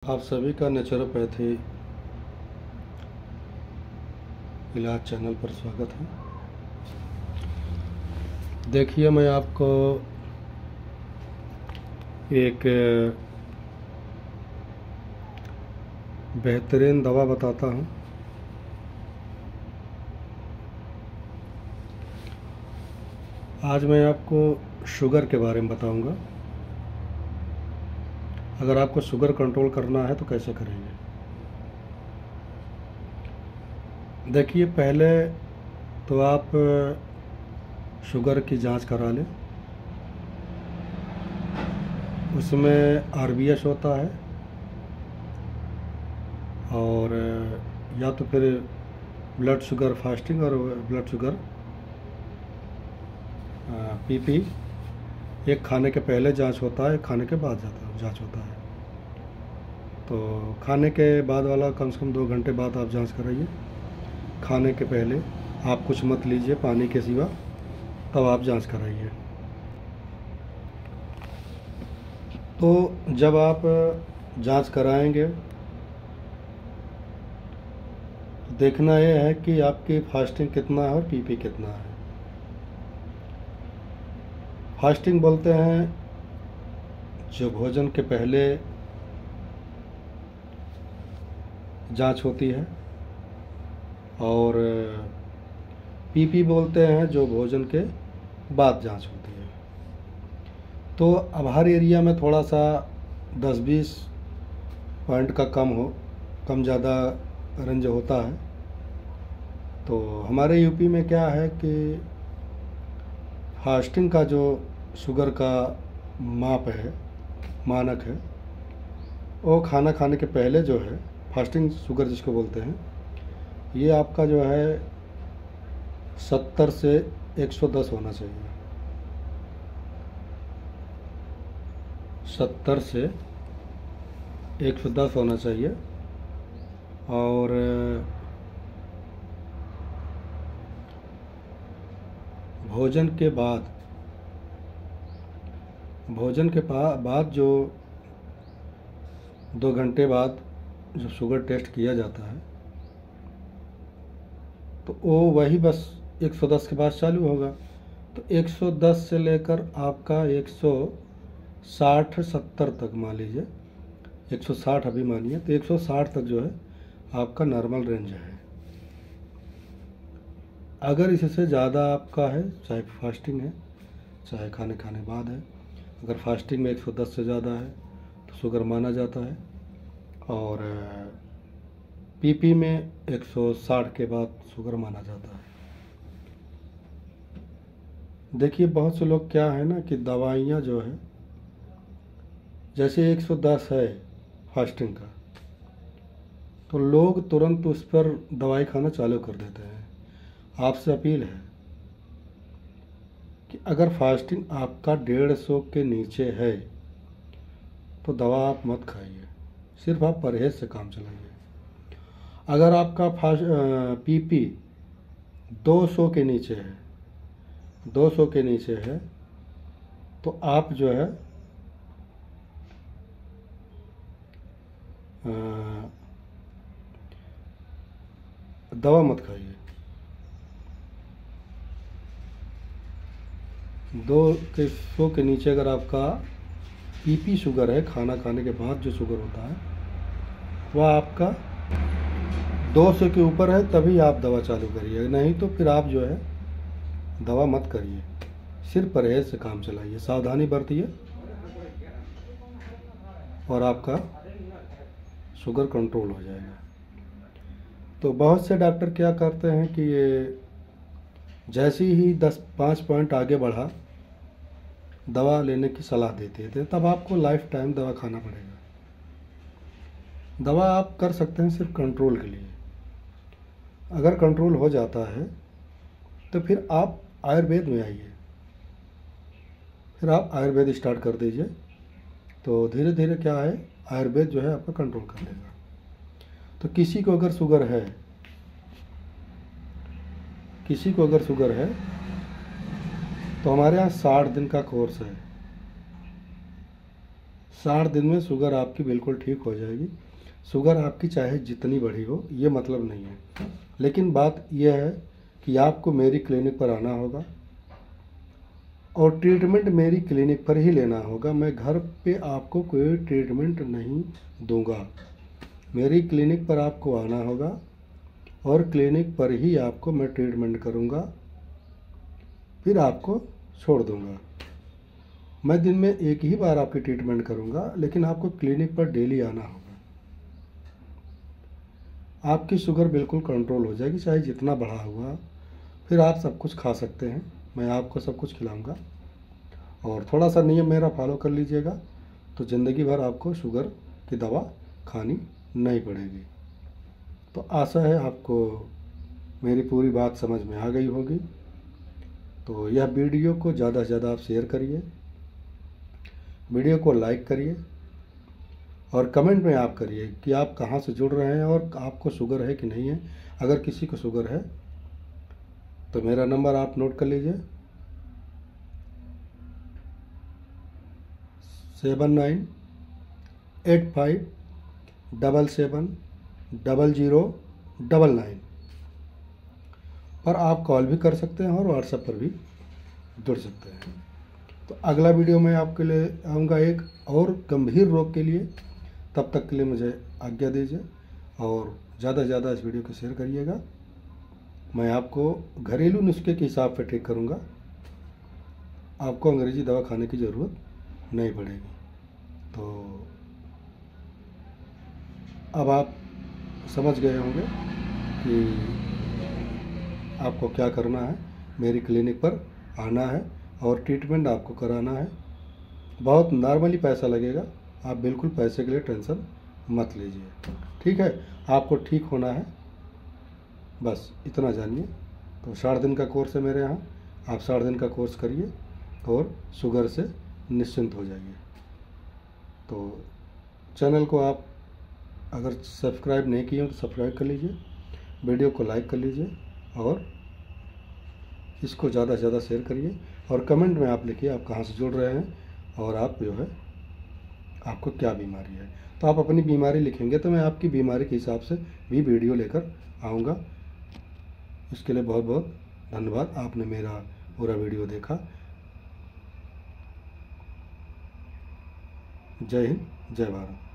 आप सभी का नेचुरोपैथी इलाज चैनल पर स्वागत है। देखिए, मैं आपको एक बेहतरीन दवा बताता हूँ। आज मैं आपको शुगर के बारे में बताऊँगा। अगर आपको शुगर कंट्रोल करना है तो कैसे करेंगे। देखिए, पहले तो आप शुगर की जांच करा लें। उसमें आरबीएस होता है और या तो फिर ब्लड शुगर फास्टिंग और ब्लड शुगर पीपी। एक खाने के पहले जांच होता है, एक खाने के बाद जांच होता है। तो खाने के बाद वाला कम से कम 2 घंटे बाद आप जांच कराइए। खाने के पहले आप कुछ मत लीजिए पानी के सिवा, तब आप जांच कराइए। तो जब आप जांच कराएंगे तो देखना यह है कि आपकी फास्टिंग कितना है और पीपी कितना है। फास्टिंग बोलते हैं जो भोजन के पहले जांच होती है, और पीपी बोलते हैं जो भोजन के बाद जांच होती है। तो अब हर एरिया में थोड़ा सा 10-20 पॉइंट का कम ज़्यादा रेंज होता है। तो हमारे यूपी में क्या है कि फास्टिंग का जो शुगर का माप है, मानक है, वो खाना खाने के पहले जो है फास्टिंग शुगर जिसको बोलते हैं, ये आपका जो है 70 से 110 होना चाहिए। 70 से 110 होना चाहिए। और भोजन के बाद जो 2 घंटे बाद जो शुगर टेस्ट किया जाता है, तो वो वही बस 110 के बाद चालू होगा। तो 110 से लेकर आपका 160-70 तक, मान लीजिए 160 अभी मानिए, तो 160 तक जो है आपका नॉर्मल रेंज है। अगर इससे ज़्यादा आपका है, चाहे फास्टिंग है चाहे खाने बाद है, अगर फास्टिंग में 110 से ज़्यादा है तो शुगर माना जाता है, और पीपी में 160 के बाद शुगर माना जाता है। देखिए, बहुत से लोग क्या है ना कि दवाइयाँ जो है, जैसे 110 है फास्टिंग का, तो लोग तुरंत उस पर दवाई खाना चालू कर देते हैं। आपसे अपील है कि अगर फास्टिंग आपका 150 के नीचे है तो दवा आप मत खाइए, सिर्फ आप परहेज से काम चलाइए। अगर आपका पीपी 200 के नीचे है, 200 के नीचे है, तो आप जो है दवा मत खाइए। 200 के नीचे अगर आपका पीपी शुगर है, खाना खाने के बाद जो शुगर होता है वह आपका 200 के ऊपर है, तभी आप दवा चालू करिए। नहीं तो फिर आप जो है दवा मत करिए, सिर्फ परहेज से काम चलाइए, सावधानी बरतिए, और आपका शुगर कंट्रोल हो जाएगा। तो बहुत से डॉक्टर क्या करते हैं कि ये जैसे ही 10-5 पॉइंट आगे बढ़ा, दवा लेने की सलाह देते थे, तब आपको लाइफ टाइम दवा खाना पड़ेगा। दवा आप कर सकते हैं सिर्फ कंट्रोल के लिए। अगर कंट्रोल हो जाता है तो फिर आप आयुर्वेद में आइए, फिर आप आयुर्वेद स्टार्ट कर दीजिए। तो धीरे धीरे क्या है, आयुर्वेद जो है आपका कंट्रोल कर लेगा। तो किसी को अगर शुगर है तो हमारे यहाँ 60 दिन का कोर्स है। 60 दिन में शुगर आपकी बिल्कुल ठीक हो जाएगी। शुगर आपकी चाहे जितनी बढ़ी हो, ये मतलब नहीं है, लेकिन बात यह है कि आपको मेरी क्लिनिक पर आना होगा और ट्रीटमेंट मेरी क्लिनिक पर ही लेना होगा। मैं घर पे आपको कोई ट्रीटमेंट नहीं दूंगा। मेरी क्लिनिक पर आपको आना होगा और क्लिनिक पर ही आपको मैं ट्रीटमेंट करूंगा, फिर आपको छोड़ दूंगा। मैं दिन में एक ही बार आपकी ट्रीटमेंट करूंगा, लेकिन आपको क्लिनिक पर डेली आना होगा। आपकी शुगर बिल्कुल कंट्रोल हो जाएगी, चाहे जितना बढ़ा हुआ। फिर आप सब कुछ खा सकते हैं, मैं आपको सब कुछ खिलाऊंगा। और थोड़ा सा नियम मेरा फॉलो कर लीजिएगा तो ज़िंदगी भर आपको शुगर की दवा खानी नहीं पड़ेगी। तो आशा है आपको मेरी पूरी बात समझ में आ गई होगी। तो यह वीडियो को ज़्यादा से ज़्यादा आप शेयर करिए, वीडियो को लाइक करिए और कमेंट में आप करिए कि आप कहाँ से जुड़ रहे हैं और आपको शुगर है कि नहीं है। अगर किसी को शुगर है तो मेरा नंबर आप नोट कर लीजिए, 7985770099 पर आप कॉल भी कर सकते हैं और व्हाट्सएप पर भी जुड़ सकते हैं। तो अगला वीडियो मैं आपके लिए आऊँगा एक और गंभीर रोग के लिए। तब तक के लिए मुझे आज्ञा दीजिए और ज़्यादा से ज़्यादा इस वीडियो को शेयर करिएगा। मैं आपको घरेलू नुस्खे के हिसाब से ठीक करूँगा, आपको अंग्रेजी दवा खाने की ज़रूरत नहीं पड़ेगी। तो अब आप समझ गए होंगे कि आपको क्या करना है। मेरी क्लिनिक पर आना है और ट्रीटमेंट आपको कराना है। बहुत नॉर्मली पैसा लगेगा, आप बिल्कुल पैसे के लिए टेंशन मत लीजिए, ठीक है। आपको ठीक होना है, बस इतना जानिए। तो 60 दिन का कोर्स है मेरे यहाँ, आप 60 दिन का कोर्स करिए और शुगर से निश्चिंत हो जाइए। तो चैनल को आप अगर सब्सक्राइब नहीं किए हो तो सब्सक्राइब कर लीजिए, वीडियो को लाइक कर लीजिए और इसको ज़्यादा से ज़्यादा शेयर करिए। और कमेंट में आप लिखिए आप कहाँ से जुड़ रहे हैं और आप जो है आपको क्या बीमारी है। तो आप अपनी बीमारी लिखेंगे तो मैं आपकी बीमारी के हिसाब से भी वीडियो लेकर आऊँगा। इसके लिए बहुत बहुत धन्यवाद, आपने मेरा पूरा वीडियो देखा। जय हिंद, जय भारत।